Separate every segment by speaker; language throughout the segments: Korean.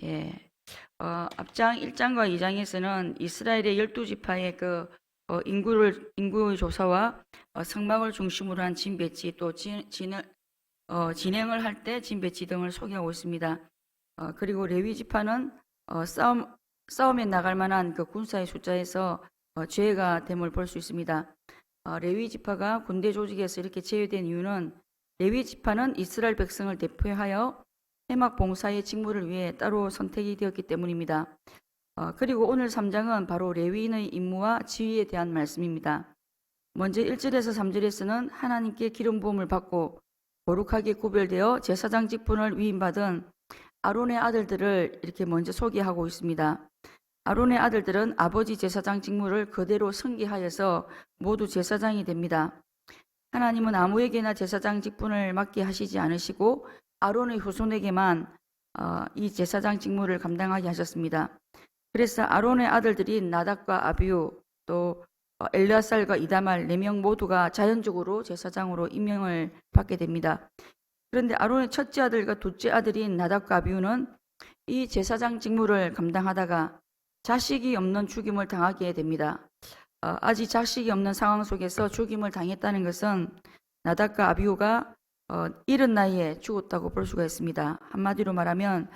Speaker 1: 예. 앞장 1장과 2장에서는 이스라엘의 12지파의 인구 조사와 성막을 중심으로 한 진 배치 또 진행을 할 때 진 배치 등을 소개하고 있습니다. 그리고 레위 지파는 싸움에 나갈 만한 그 군사의 숫자에서 제외가 됨을 볼 수 있습니다. 레위 지파가 군대 조직에서 이렇게 제외된 이유는 레위 지파는 이스라엘 백성을 대표하여 해막 봉사의 직무를 위해 따로 선택이 되었기 때문입니다. 그리고 오늘 3장은 바로 레위인의 임무와 지위에 대한 말씀입니다. 먼저 1절에서 3절에서는 하나님께 기름 부음을 받고 거룩하게 구별되어 제사장 직분을 위임받은 아론의 아들들을 이렇게 먼저 소개하고 있습니다. 아론의 아들들은 아버지 제사장 직무를 그대로 승계하여서 모두 제사장이 됩니다. 하나님은 아무에게나 제사장 직분을 맡게 하시지 않으시고 아론의 후손에게만 이 제사장 직무를 감당하게 하셨습니다. 그래서 아론의 아들들인 나답과 아비후 또 엘르아살과 이다말 4명 모두가 자연적으로 제사장으로 임명을 받게 됩니다. 그런데 아론의 첫째 아들과 둘째 아들인 나답과 아비후는 이 제사장 직무를 감당하다가 자식이 없는 죽임을 당하게 됩니다. 아직 자식이 없는 상황 속에서 죽임을 당했다는 것은 나답과 아비후가 이른 나이에 죽었다고 볼 수가 있습니다. 한마디로 말하면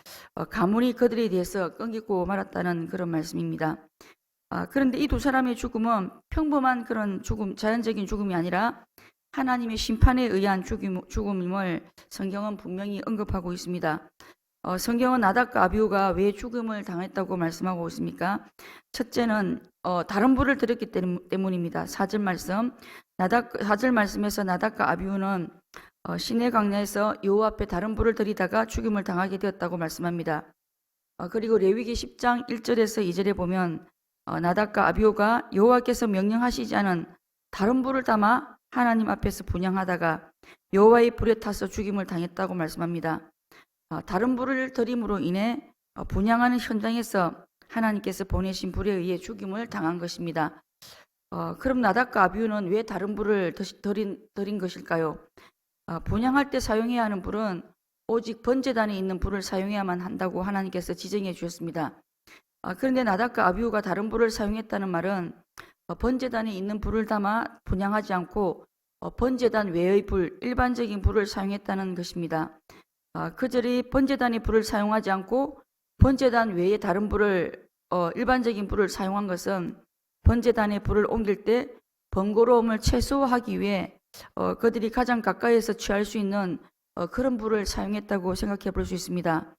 Speaker 1: 가문이 그들에 대해서 끊기고 말았다는 그런 말씀입니다. 그런데 이 두 사람의 죽음은 평범한 그런 죽음, 자연적인 죽음이 아니라 하나님의 심판에 의한 죽음임을 성경은 분명히 언급하고 있습니다. 성경은 나답과 아비후가 왜 죽음을 당했다고 말씀하고 있습니까? 첫째는 다른 불을 들었기 때문입니다. 4절 말씀, 4절 말씀에서 나답과 아비후는 시내 광야에서 여호와 앞에 다른 불을 들이다가 죽임을 당하게 되었다고 말씀합니다. 그리고 레위기 10장 1절에서 2절에 보면 나답과 아비후가 여호와께서 명령하시지 않은 다른 불을 담아 하나님 앞에서 분향하다가 여호와의 불에 타서 죽임을 당했다고 말씀합니다. 다른 불을 들임으로 인해 분향하는 현장에서 하나님께서 보내신 불에 의해 죽임을 당한 것입니다. 그럼 나답과 아비후는 왜 다른 불을 들인 것일까요? 분향할 때 사용해야 하는 불은 오직 번제단에 있는 불을 사용해야만 한다고 하나님께서 지정해 주셨습니다. 그런데 나답과 아비후가 다른 불을 사용했다는 말은 번제단에 있는 불을 담아 분향하지 않고 번제단 외의 불, 일반적인 불을 사용했다는 것입니다. 그들이 번제단의 불을 사용하지 않고 번제단 외에 다른 불을 일반적인 불을 사용한 것은 번제단의 불을 옮길 때 번거로움을 최소화하기 위해 그들이 가장 가까이에서 취할 수 있는 그런 불을 사용했다고 생각해 볼 수 있습니다.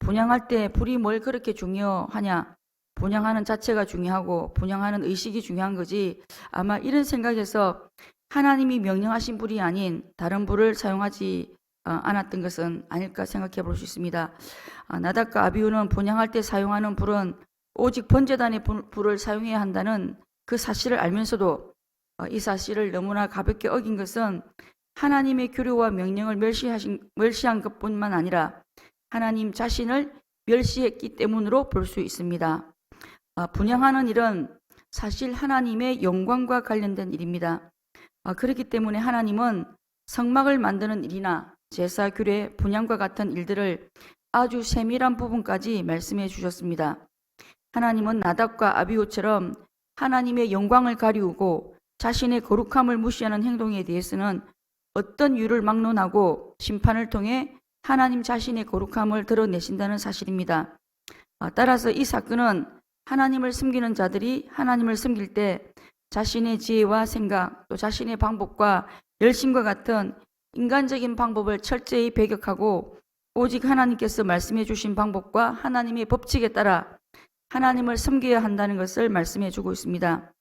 Speaker 1: 분향할 때 불이 뭘 그렇게 중요하냐? 분향하는 자체가 중요하고 분향하는 의식이 중요한 거지, 아마 이런 생각에서 하나님이 명령하신 불이 아닌 다른 불을 사용하지 않았던 것은 아닐까 생각해 볼 수 있습니다. 나답과 아비후는 분향할 때 사용하는 불은 오직 번제단의 불을 사용해야 한다는 그 사실을 알면서도 이 사실을 너무나 가볍게 어긴 것은 하나님의 규례와 명령을 멸시한 것뿐만 아니라 하나님 자신을 멸시했기 때문으로 볼 수 있습니다. 분향하는 일은 사실 하나님의 영광과 관련된 일입니다. 그렇기 때문에 하나님은 성막을 만드는 일이나 제사, 규례, 분향과 같은 일들을 아주 세밀한 부분까지 말씀해 주셨습니다. 하나님은 나답과 아비후처럼 하나님의 영광을 가리우고 자신의 거룩함을 무시하는 행동에 대해서는 어떤 이유를 막론하고 심판을 통해 하나님 자신의 거룩함을 드러내신다는 사실입니다. 따라서 이 사건은 하나님을 숨기는 자들이 하나님을 숨길 때 자신의 지혜와 생각, 또 자신의 방법과 열심과 같은 인간적인 방법을 철저히 배격하고 오직 하나님께서 말씀해 주신 방법과 하나님의 법칙에 따라 하나님을 섬겨야 한다는 것을 말씀해 주고 있습니다.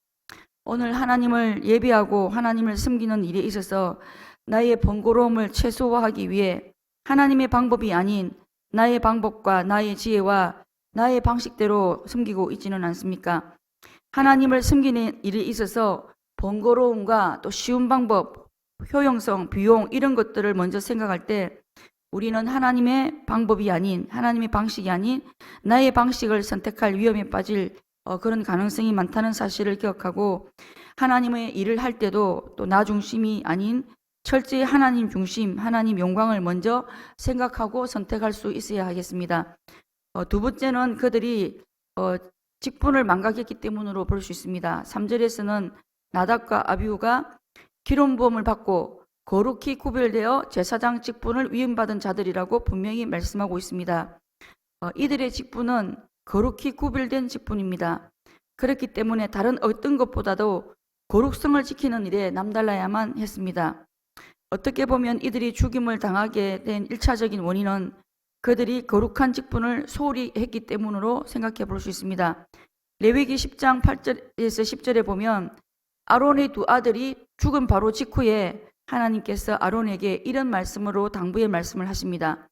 Speaker 1: 오늘 하나님을 예배하고 하나님을 섬기는 일에 있어서 나의 번거로움을 최소화하기 위해 하나님의 방법이 아닌 나의 방법과 나의 지혜와 나의 방식대로 섬기고 있지는 않습니까? 하나님을 섬기는 일에 있어서 번거로움과 또 쉬운 방법, 효용성, 비용 이런 것들을 먼저 생각할 때 우리는 하나님의 방법이 아닌, 하나님의 방식이 아닌 나의 방식을 선택할 위험에 빠질 그런 가능성이 많다는 사실을 기억하고 하나님의 일을 할 때도 또 나 중심이 아닌 철저히 하나님 중심, 하나님 영광을 먼저 생각하고 선택할 수 있어야 하겠습니다. 두 번째는 그들이 직분을 망각했기 때문으로 볼 수 있습니다. 3절에서는 나답과 아비후가 기름 부음을 받고 거룩히 구별되어 제사장 직분을 위임받은 자들이라고 분명히 말씀하고 있습니다. 이들의 직분은 거룩히 구별된 직분입니다. 그렇기 때문에 다른 어떤 것보다도 거룩성을 지키는 일에 남달라야만 했습니다. 어떻게 보면 이들이 죽임을 당하게 된 1차적인 원인은 그들이 거룩한 직분을 소홀히 했기 때문으로 생각해 볼 수 있습니다. 레위기 10장 8절에서 10절에 보면 아론의 두 아들이 죽은 바로 직후에 하나님께서 아론에게 이런 말씀으로 당부의 말씀을 하십니다.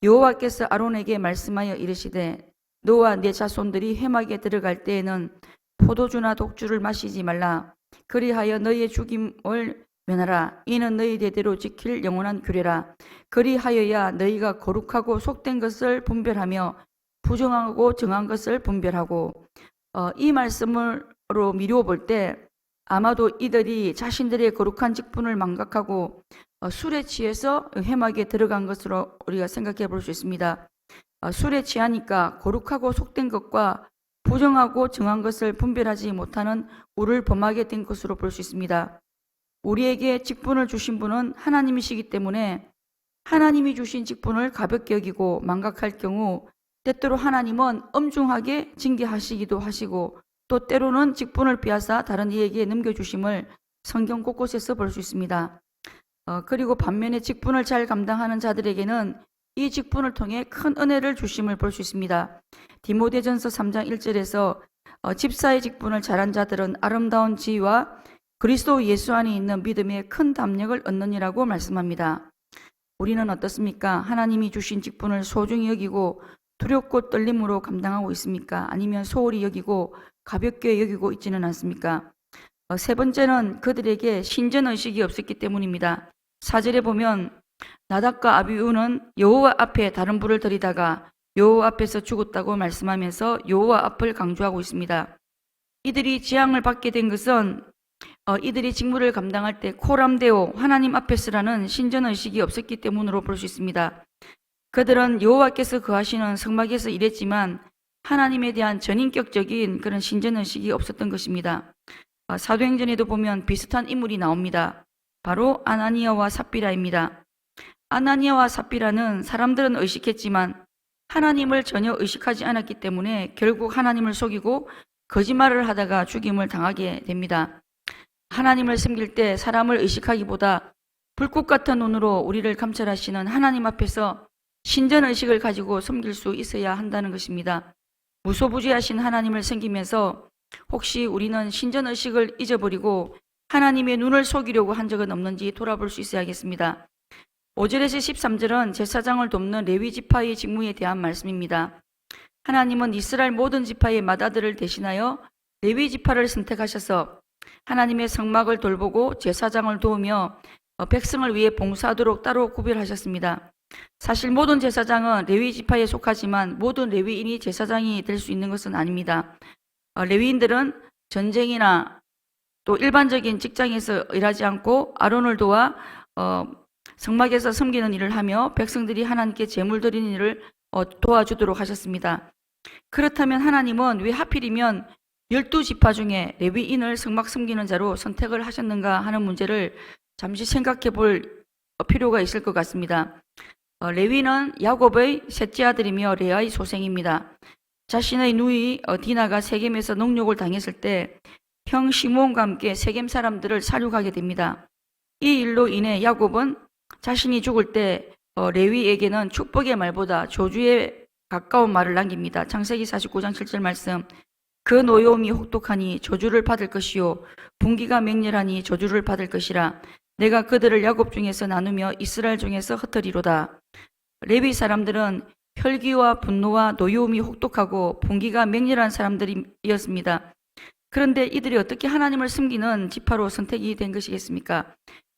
Speaker 1: 여호와께서 아론에게 말씀하여 이르시되 너와 네 자손들이 회막에 들어갈 때에는 포도주나 독주를 마시지 말라. 그리하여 너희의 죽임을 면하라. 이는 너희 대대로 지킬 영원한 규례라. 그리하여야 너희가 거룩하고 속된 것을 분별하며 부정하고 정한 것을 분별하고. 이 말씀으로 미루어 볼 때 아마도 이들이 자신들의 거룩한 직분을 망각하고 술에 취해서 회막에 들어간 것으로 우리가 생각해 볼 수 있습니다. 술에 취하니까 거룩하고 속된 것과 부정하고 정한 것을 분별하지 못하는 우를 범하게 된 것으로 볼 수 있습니다. 우리에게 직분을 주신 분은 하나님이시기 때문에 하나님이 주신 직분을 가볍게 여기고 망각할 경우 때때로 하나님은 엄중하게 징계하시기도 하시고 또 때로는 직분을 빼앗아 다른 이에게 넘겨주심을 성경 곳곳에서 볼 수 있습니다. 그리고 반면에 직분을 잘 감당하는 자들에게는 이 직분을 통해 큰 은혜를 주심을 볼 수 있습니다. 디모데전서 3장 1절에서 집사의 직분을 잘한 자들은 아름다운 지위와 그리스도 예수 안에 있는 믿음에 큰 담력을 얻느니라고 말씀합니다. 우리는 어떻습니까? 하나님이 주신 직분을 소중히 여기고 두렵고 떨림으로 감당하고 있습니까? 아니면 소홀히 여기고 가볍게 여기고 있지는 않습니까? 세 번째는 그들에게 신전의식이 없었기 때문입니다. 4절에 보면 나답과 아비후는 여호와 앞에 다른 불을 들이다가 여호와 앞에서 죽었다고 말씀하면서 여호와 앞을 강조하고 있습니다. 이들이 재앙을 받게 된 것은 이들이 직무를 감당할 때 코람데오 하나님 앞에서라는 신전의식이 없었기 때문으로 볼 수 있습니다. 그들은 여호와께서 거하시는 성막에서 일했지만 하나님에 대한 전인격적인 그런 신전의식이 없었던 것입니다. 사도행전에도 보면 비슷한 인물이 나옵니다. 바로 아나니아와 삽비라입니다. 아나니아와 삽비라는 사람들은 의식했지만 하나님을 전혀 의식하지 않았기 때문에 결국 하나님을 속이고 거짓말을 하다가 죽임을 당하게 됩니다. 하나님을 섬길 때 사람을 의식하기보다 불꽃 같은 눈으로 우리를 감찰하시는 하나님 앞에서 신전의식을 가지고 섬길 수 있어야 한다는 것입니다. 무소부지하신 하나님을 섬기면서 혹시 우리는 신전의식을 잊어버리고 하나님의 눈을 속이려고 한 적은 없는지 돌아볼 수 있어야겠습니다. 5절에서 13절은 제사장을 돕는 레위 지파의 직무에 대한 말씀입니다. 하나님은 이스라엘 모든 지파의 맏아들을 대신하여 레위 지파를 선택하셔서 하나님의 성막을 돌보고 제사장을 도우며 백성을 위해 봉사하도록 따로 구별하셨습니다. 사실 모든 제사장은 레위 지파에 속하지만 모든 레위인이 제사장이 될 수 있는 것은 아닙니다. 레위인들은 전쟁이나 또 일반적인 직장에서 일하지 않고 아론을 도와 성막에서 섬기는 일을 하며 백성들이 하나님께 제물 드리는 일을 도와주도록 하셨습니다. 그렇다면 하나님은 왜 하필이면 12지파 중에 레위인을 성막 섬기는 자로 선택을 하셨는가 하는 문제를 잠시 생각해 볼 필요가 있을 것 같습니다. 레위는 야곱의 셋째 아들이며 레아의 소생입니다. 자신의 누이 디나가 세겜에서 농욕을 당했을 때 형 시므온과 함께 세겜 사람들을 살육하게 됩니다. 이 일로 인해 야곱은 자신이 죽을 때 레위에게는 축복의 말보다 저주에 가까운 말을 남깁니다. 창세기 49장 7절 말씀. 그 노여움이 혹독하니 저주를 받을 것이요 분기가 맹렬하니 저주를 받을 것이라. 내가 그들을 야곱 중에서 나누며 이스라엘 중에서 흩으리로다. 레위 사람들은 혈기와 분노와 노여움이 혹독하고 분기가 맹렬한 사람들이었습니다. 그런데 이들이 어떻게 하나님을 섬기는 지파로 선택이 된 것이겠습니까?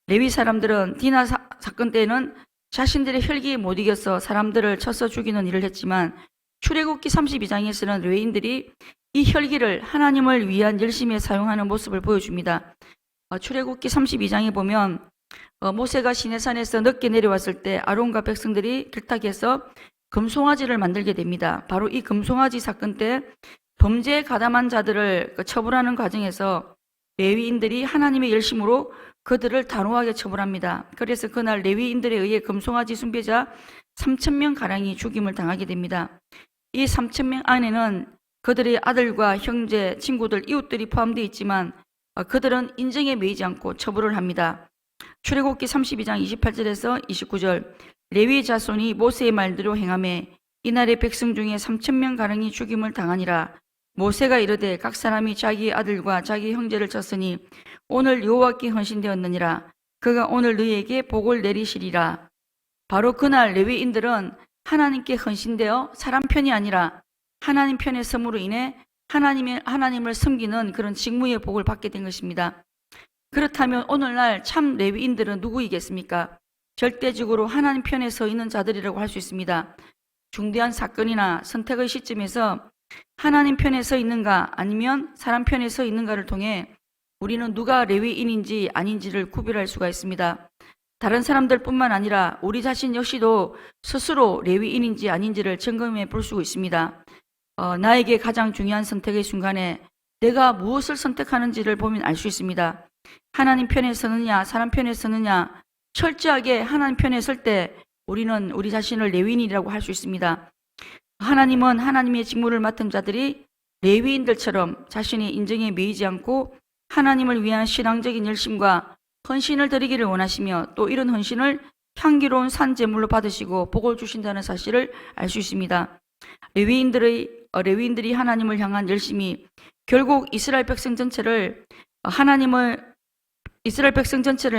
Speaker 1: 레위 사람들은 디나 사건 때는 자신들의 혈기에 못 이겨서 사람들을 쳐서 죽이는 일을 했지만 출애굽기 32장에서는 레위인들이 이 혈기를 하나님을 위한 열심에 사용하는 모습을 보여줍니다. 출애굽기 32장에 보면 모세가 시내산에서 늦게 내려왔을 때 아론과 백성들이 길탁에서 금송아지를 만들게 됩니다. 바로 이 금송아지 사건 때 범죄에 가담한 자들을 처벌하는 과정에서 레위인들이 하나님의 열심으로 그들을 단호하게 처벌합니다. 그래서 그날 레위인들에 의해 금송아지 숭배자 3,000명 가량이 죽임을 당하게 됩니다. 이 3,000명 안에는 그들의 아들과 형제, 친구들, 이웃들이 포함되어 있지만 그들은 인정에 매이지 않고 처벌을 합니다. 출애굽기 32장 28절에서 29절 레위 자손이 모세의 말대로 행하매 이날의 백성 중에 3,000명 가량이 죽임을 당하니라. 모세가 이르되 각 사람이 자기의 아들과 자기 형제를 쳤으니 오늘 여호와께 헌신되었느니라. 그가 오늘 너희에게 복을 내리시리라. 바로 그날 레위인들은 하나님께 헌신되어 사람 편이 아니라 하나님 편에 섬으로 인해 하나님을 섬기는 그런 직무의 복을 받게 된 것입니다. 그렇다면 오늘날 참 레위인들은 누구이겠습니까? 절대적으로 하나님 편에 서 있는 자들이라고 할 수 있습니다. 중대한 사건이나 선택의 시점에서 하나님 편에 서 있는가 아니면 사람 편에 서 있는가를 통해 우리는 누가 레위인인지 아닌지를 구별할 수가 있습니다. 다른 사람들뿐만 아니라 우리 자신 역시도 스스로 레위인인지 아닌지를 점검해 볼 수 있습니다. 나에게 가장 중요한 선택의 순간에 내가 무엇을 선택하는지를 보면 알 수 있습니다. 하나님 편에 서느냐 사람 편에 서느냐, 철저하게 하나님 편에 설 때 우리는 우리 자신을 레위인이라고 할 수 있습니다. 하나님은 하나님의 직무를 맡은 자들이 레위인들처럼 자신의 인정에 매이지 않고 하나님을 위한 신앙적인 열심과 헌신을 드리기를 원하시며 또 이런 헌신을 향기로운 산 제물로 받으시고 복을 주신다는 사실을 알 수 있습니다. 레위인들이 하나님을 향한 열심이 결국 이스라엘 백성 전체를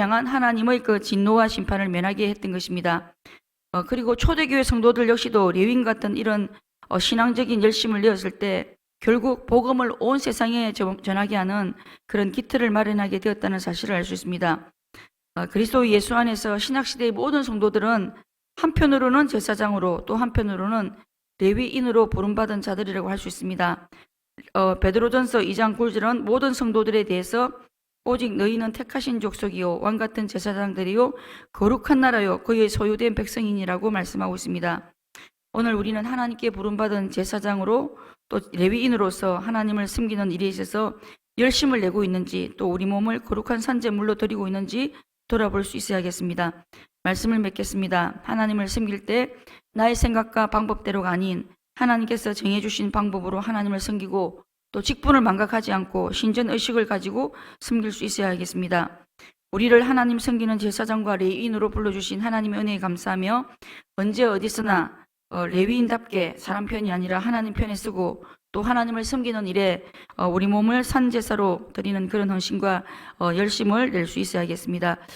Speaker 1: 향한 하나님의 그 진노와 심판을 면하게 했던 것입니다. 그리고 초대교회 성도들 역시도 레위인 같은 이런 신앙적인 열심을 내었을 때 결국 복음을 온 세상에 전하게 하는 그런 기틀을 마련하게 되었다는 사실을 알 수 있습니다. 그리스도 예수 안에서 신약시대의 모든 성도들은 한편으로는 제사장으로 또 한편으로는 레위인으로 부름받은 자들이라고 할 수 있습니다. 베드로전서 2장 9절은 모든 성도들에 대해서 오직 너희는 택하신 족속이요 왕같은 제사장들이요 거룩한 나라요 그의 소유된 백성이니라고 말씀하고 있습니다. 오늘 우리는 하나님께 부름받은 제사장으로 또 레위인으로서 하나님을 섬기는 일에 있어서 열심을 내고 있는지 또 우리 몸을 거룩한 산제물로 드리고 있는지 돌아볼 수 있어야겠습니다. 말씀을 맺겠습니다. 하나님을 섬길 때 나의 생각과 방법대로가 아닌 하나님께서 정해주신 방법으로 하나님을 섬기고 또 직분을 망각하지 않고 신전의식을 가지고 섬길 수 있어야겠습니다. 우리를 하나님 섬기는 제사장과 레위인으로 불러주신 하나님의 은혜에 감사하며 언제 어디서나 레위인답게 사람 편이 아니라 하나님 편에 쓰고 또 하나님을 섬기는 일에 우리 몸을 산제사로 드리는 그런 헌신과 열심을 낼 수 있어야겠습니다.